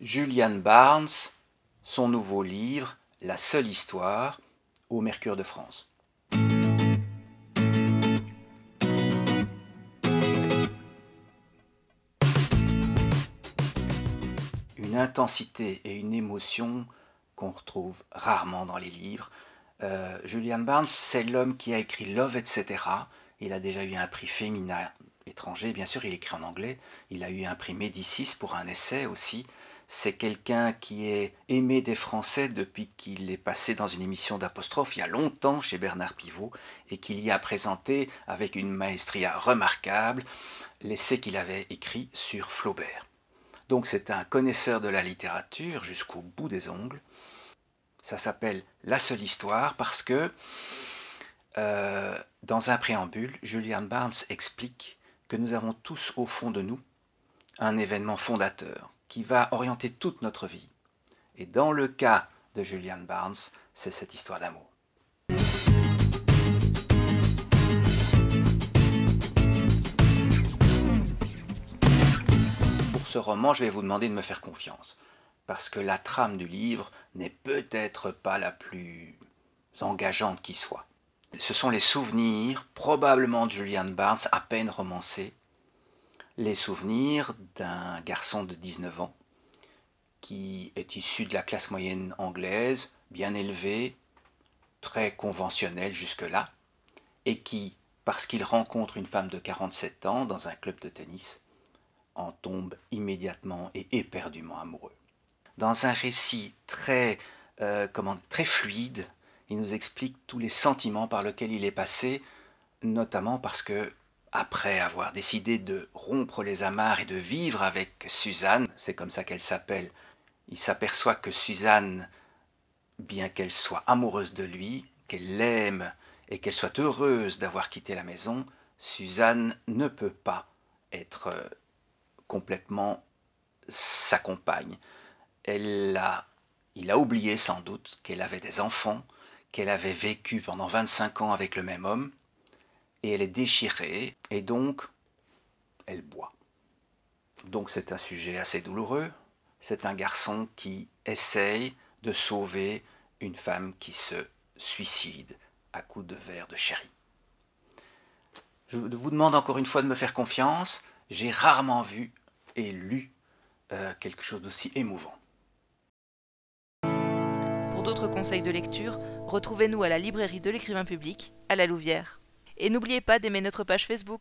Julian Barnes, son nouveau livre « La seule histoire » au Mercure de France. Une intensité et une émotion qu'on retrouve rarement dans les livres. Julian Barnes, c'est l'homme qui a écrit Love, etc. Il a déjà eu un prix féminin étranger, bien sûr, il écrit en anglais. Il a eu un prix Médicis pour un essai aussi. C'est quelqu'un qui est aimé des Français depuis qu'il est passé dans une émission d'apostrophe il y a longtemps chez Bernard Pivot et qu'il y a présenté avec une maestria remarquable l'essai qu'il avait écrit sur Flaubert. Donc c'est un connaisseur de la littérature jusqu'au bout des ongles. Ça s'appelle La seule histoire parce que dans un préambule, Julian Barnes explique que nous avons tous au fond de nous un événement fondateur qui va orienter toute notre vie. Et dans le cas de Julian Barnes, c'est cette histoire d'amour. Pour ce roman, je vais vous demander de me faire confiance, parce que la trame du livre n'est peut-être pas la plus engageante qui soit. Ce sont les souvenirs, probablement de Julian Barnes, à peine romancés, les souvenirs d'un garçon de 19 ans qui est issu de la classe moyenne anglaise, bien élevé, très conventionnel jusque-là, et qui, parce qu'il rencontre une femme de 47 ans dans un club de tennis, en tombe immédiatement et éperdument amoureux. Dans un récit très fluide, il nous explique tous les sentiments par lesquels il est passé, notamment parce que, après avoir décidé de rompre les amarres et de vivre avec Suzanne, c'est comme ça qu'elle s'appelle, il s'aperçoit que Suzanne, bien qu'elle soit amoureuse de lui, qu'elle l'aime et qu'elle soit heureuse d'avoir quitté la maison, Suzanne ne peut pas être complètement sa compagne. Il a oublié sans doute qu'elle avait des enfants, qu'elle avait vécu pendant 25 ans avec le même homme, et elle est déchirée, et donc elle boit. Donc c'est un sujet assez douloureux. C'est un garçon qui essaye de sauver une femme qui se suicide à coups de verre de sherry. Je vous demande encore une fois de me faire confiance. J'ai rarement vu et lu quelque chose d'aussi émouvant. Pour d'autres conseils de lecture, retrouvez-nous à la librairie de l'Écrivain public, à la Louvière. Et n'oubliez pas d'aimer notre page Facebook.